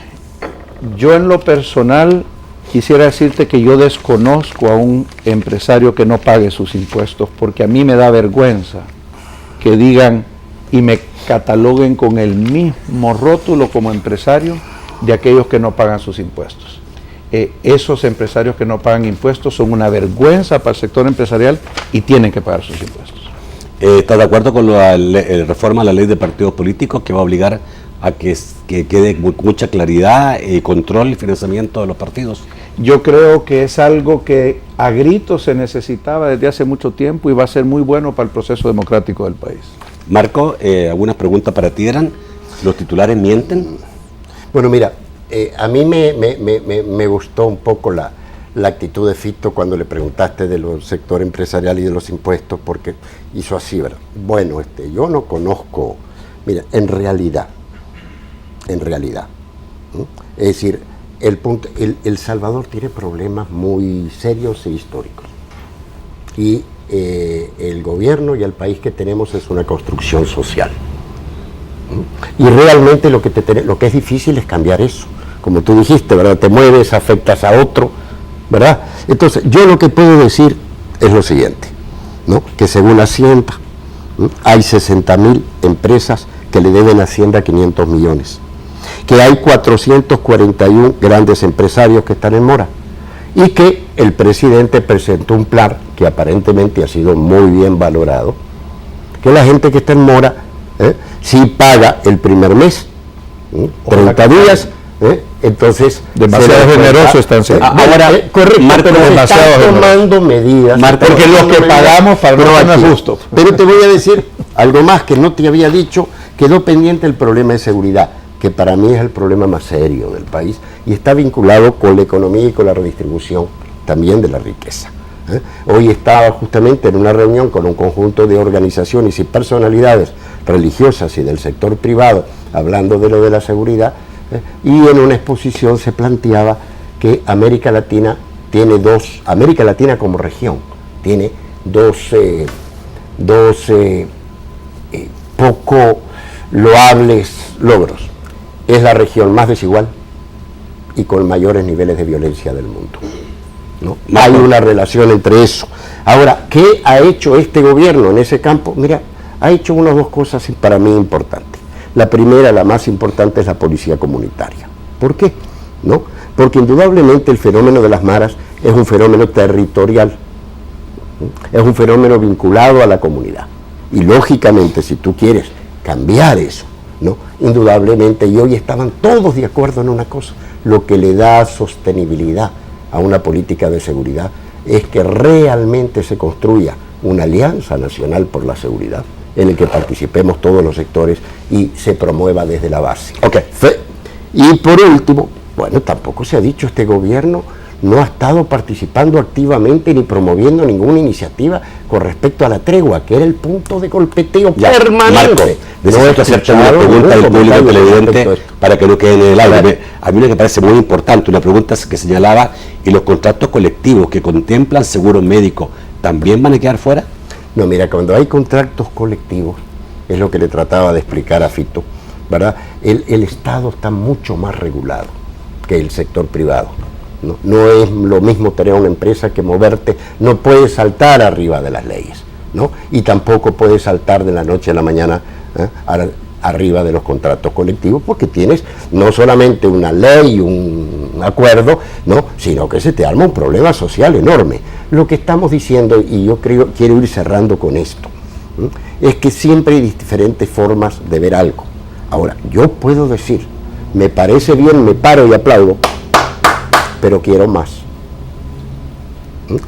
yo en lo personal quisiera decirte que yo desconozco a un empresario que no pague sus impuestos, porque a mí me da vergüenza que digan y me cataloguen con el mismo rótulo como empresario de aquellos que no pagan sus impuestos. Esos empresarios que no pagan impuestos son una vergüenza para el sector empresarial y tienen que pagar sus impuestos. ¿Estás de acuerdo con la reforma a la ley de partidos políticos que va a obligar a que quede mucha claridad y control y financiamiento de los partidos? Yo creo que es algo que a gritos se necesitaba desde hace mucho tiempo y va a ser muy bueno para el proceso democrático del país. Marco, algunas preguntas para ti eran, ¿los titulares mienten? Bueno, mira, a mí me gustó un poco la actitud de Fito cuando le preguntaste del sector empresarial y de los impuestos, porque hizo así, ¿verdad? Bueno, yo no conozco, mira, en realidad, es decir, El Salvador tiene problemas muy serios e históricos, y el gobierno y el país que tenemos es una construcción social. Y realmente lo que es difícil es cambiar eso. Como tú dijiste, ¿verdad? Te mueves, afectas a otro, ¿verdad? Entonces, yo lo que puedo decir es lo siguiente, ¿no? Que según Hacienda, hay 60.000 empresas que le deben a Hacienda 500 millones, que hay 441 grandes empresarios que están en mora, y que el presidente presentó un plan que aparentemente ha sido muy bien valorado, que la gente que está en mora, si paga el primer mes, 30 días, entonces demasiado generoso están siendo. Ahora, correcto, Marco, pero se demasiado están tomando medidas, porque lo que pagamos para no es justo. Pero te voy a decir algo más que no te había dicho. Quedó pendiente el problema de seguridad, que para mí es el problema más serio del país y está vinculado con la economía y con la redistribución también de la riqueza. Hoy estaba justamente en una reunión con un conjunto de organizaciones y personalidades religiosas y del sector privado hablando de lo de la seguridad, y en una exposición se planteaba que América Latina como región tiene dos poco loables logros. Es la región más desigual y con mayores niveles de violencia del mundo, ¿no? Hay una relación entre eso. Ahora, ¿qué ha hecho este gobierno en ese campo? Mira, ha hecho unas dos cosas para mí importantes. La primera, la más importante, es la policía comunitaria. ¿Por qué? ¿No? Porque indudablemente el fenómeno de las maras es un fenómeno territorial, es un fenómeno vinculado a la comunidad. Y lógicamente, si tú quieres cambiar eso, ¿no? Indudablemente, y hoy estaban todos de acuerdo en una cosa, lo que le da sostenibilidad a una política de seguridad es que realmente se construya una alianza nacional por la seguridad, en el que participemos todos los sectores y se promueva desde la base. Okay. Y por último, bueno, tampoco se ha dicho, este gobierno no ha estado participando activamente ni promoviendo ninguna iniciativa con respecto a la tregua, que era el punto de golpeteo permanente. Necesito hacerte una pregunta del público televidente para que no quede en el aire. A mí me parece muy importante, una pregunta que señalaba, ¿y los contratos colectivos que contemplan seguros médicos también van a quedar fuera? No, mira, cuando hay contratos colectivos, es lo que le trataba de explicar a Fito, ¿verdad? El Estado está mucho más regulado que el sector privado. No es lo mismo tener una empresa que moverte, no puedes saltar arriba de las leyes, ¿no? Y tampoco puedes saltar de la noche a la mañana. Ahora, arriba de los contratos colectivos, porque tienes no solamente una ley, un acuerdo, ¿no?, sino que se te arma un problema social enorme. Lo que estamos diciendo, y yo quiero ir cerrando con esto, es que siempre hay diferentes formas de ver algo. Ahora, yo puedo decir, me parece bien, me paro y aplaudo, pero quiero más.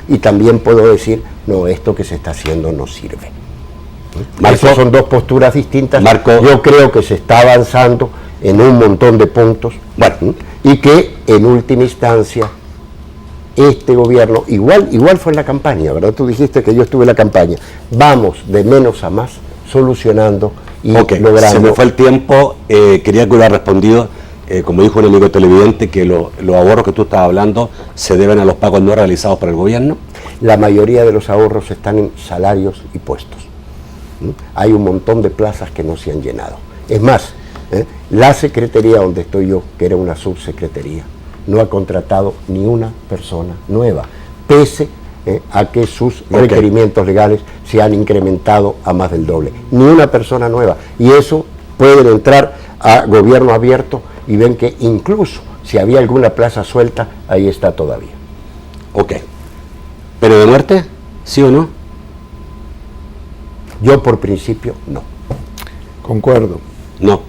Y también puedo decir, no, esto que se está haciendo no sirve. Marco, esas son dos posturas distintas. Marco, yo creo que se está avanzando en un montón de puntos, bueno, y que en última instancia este gobierno, igual fue en la campaña, ¿verdad? Tú dijiste que yo estuve en la campaña. Vamos de menos a más solucionando y logrando. Se me fue el tiempo, quería que hubiera respondido, como dijo un amigo televidente, que los ahorros que tú estabas hablando se deben a los pagos no realizados por el gobierno. La mayoría de los ahorros están en salarios y puestos. Hay un montón de plazas que no se han llenado. Es más, la secretaría donde estoy yo, que era una subsecretaría, no ha contratado ni una persona nueva, pese a que sus requerimientos legales se han incrementado a más del doble. Ni una persona nueva. Y eso pueden entrar a gobierno abierto y ven que incluso si había alguna plaza suelta, ahí está todavía. Ok. ¿Pero de muerte? ¿Sí o no? Yo por principio no. Concuerdo. No.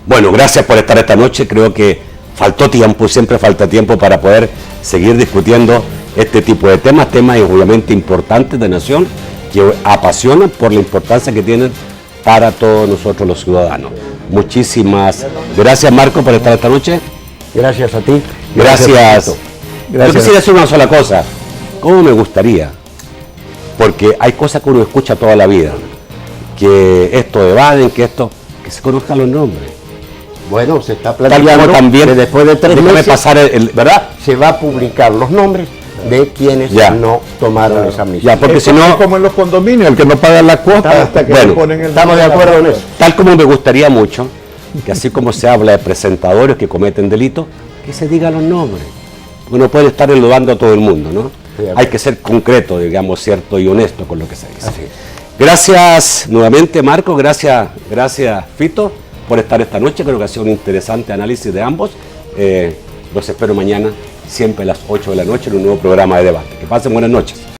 Bueno, gracias por estar esta noche. Creo que faltó tiempo, siempre falta tiempo para poder seguir discutiendo este tipo de temas obviamente importantes de nación, que apasionan por la importancia que tienen para todos nosotros los ciudadanos. Muchísimas gracias, Marco, por estar esta noche. Gracias a ti. Gracias. Yo quisiera decir una sola cosa. ¿Cómo me gustaría? Porque hay cosas que uno escucha toda la vida, que esto de Baden, que se conozcan los nombres. Bueno, se está Tal planteando como también, que después de 3 meses pasar ¿verdad? se va a publicar los nombres de quienes no tomaron esa amnistía. Ya, porque Es si no, como en los condominios, el que no paga la cuota hasta que bueno, le ponen el estamos de acuerdo en eso. tal como me gustaría mucho, que así como se habla de presentadores que cometen delitos, que se diga los nombres. Uno puede estar enlodando a todo el mundo, ¿no? Sí, hay que ser concreto, digamos, cierto y honesto con lo que se dice. Así es. Gracias nuevamente, Marco, gracias Fito, por estar esta noche. Creo que ha sido un interesante análisis de ambos. Los espero mañana, siempre a las 8 de la noche, en un nuevo programa de debate. Que pasen buenas noches.